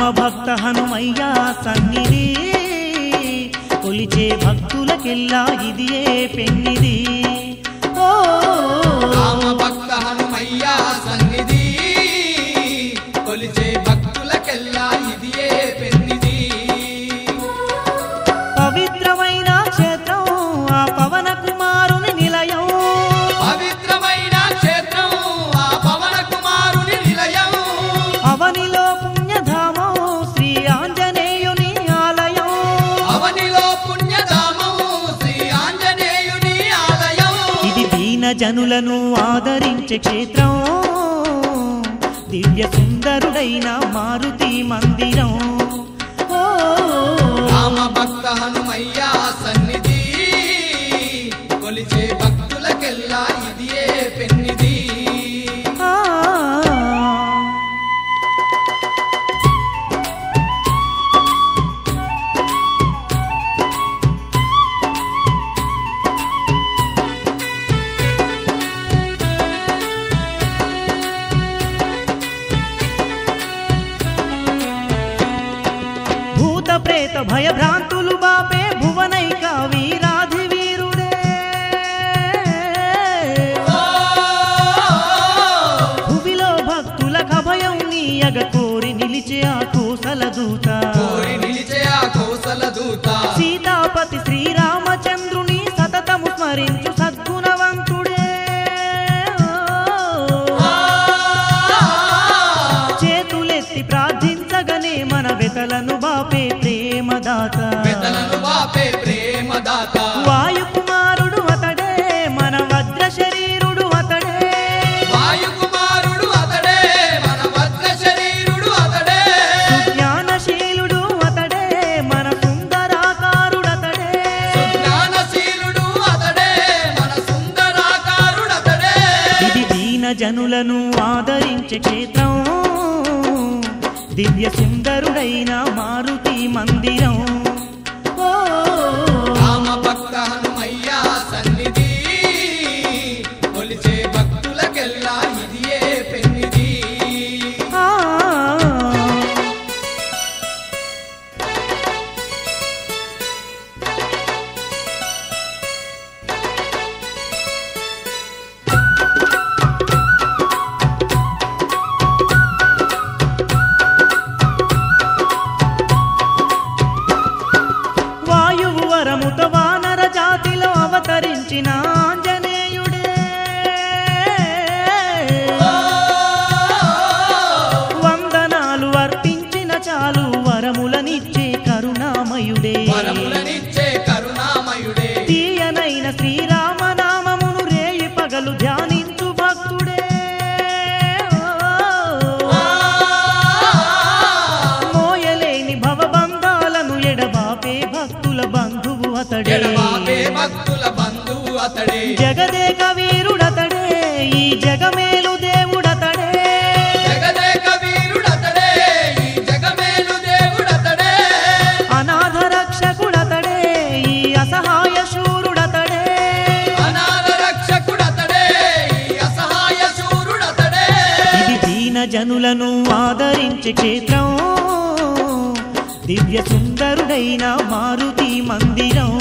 రామభక్త హనుమయ్య సన్నిధి కొలిచే భక్తులకెల్లా ఇదియే పెన్నిది ఓ రామభక్త హనుమయ్య సన్నిధి కొలిచే భక్తులకెల్లా ఇదియే పెన్నిది పవిత్రమైన క్షేత్రం ఆ పవన కుమారుని నిలయం పవిత్రమైన క్షేత్రం ఆ పవన కుమారుని నిలయం అవనిలో పుణ్యధామం శ్రీ ఆంజనేయుని ఆలయం అవనిలో పుణ్యధామం శ్రీ ఆంజనేయుని ఆలయం ఇది దీన జనులను ఆదరించే క్షేత్రం దివ్య సుందరుడైన మారుతి మందిరం ఓ రామభక్త హనుమయ్య సన్నిధి కొలిచే భక్తులకెల్లా ఇదియే పెన్నిది భూత ప్రేత భయభ్రాంతులు బాపే భువనైక వీరాధి వీరుడే భువిలో భక్తులకు అభయం నీయగ కోరి నిలిచే ఆ కోసల దూత కోరి నిలిచే ఆ కోసల దూత సీతాపతి శ్రీరామచంద్రుని సతతము స్మరించు సద్గుణవంతుడే చేతులెత్తి ప్రార్థించగనే మన వెతలను బాపే ప్రేమదాత వెతలను బాపే ప్రేమదాత వాయుకుమారుడు అతడే మన వజ్ర శరీరుడు అతడే వాయుకుమారుడు అతడే మన వజ్ర శరీరుడు అతడే జ్ఞానశీలుడు అతడే మన సుందరాకారుడు అతడే సుజ్ఞానశీలుడు అతడే మన సుందరాకారుడు అతడే ఇది దీన జనులను ఆదరించే క్షేత్రం దివ్య సుందరుడైన మారుతి మందిరం ఓ రామభక్త హనుమయ్య సన్నిధి కొలిచే భక్తులకెల్లా ఇదియే పెన్నిది ఆ వాయువు వరముత వానర జాతిలో అవతరించిన ఆంజనేయుడే వందనాలు అర్పించిన చాలు వరములనిచ్చే కరుణామయుడే వరములనిచ్చే కరుణామయుడే తీయనైన శ్రీరామనామమును రేయి పగలు ధ్యానించు భక్తుడే మోయలేని భవబంధాలను ఎడబాపే భక్తుల బంధువు అతడే ఎడబాపే భక్తుల బంధువు అతడే జగదేక వీరుడతడే ఈ జగమేలు దేవుడతడే జగదేక వీరుడతడే ఈ జగమేలు దేవుడతడే అనాథ రక్షకుడతడే ఈ అసహాయ శూరుడతడే అనాథ రక్షకుడతడే ఈ అసహాయ శూరుడతడే ఇది దీన జనులను ఆదరించే క్షేత్రం దివ్య సుందరుడైన మారుతి మందిరం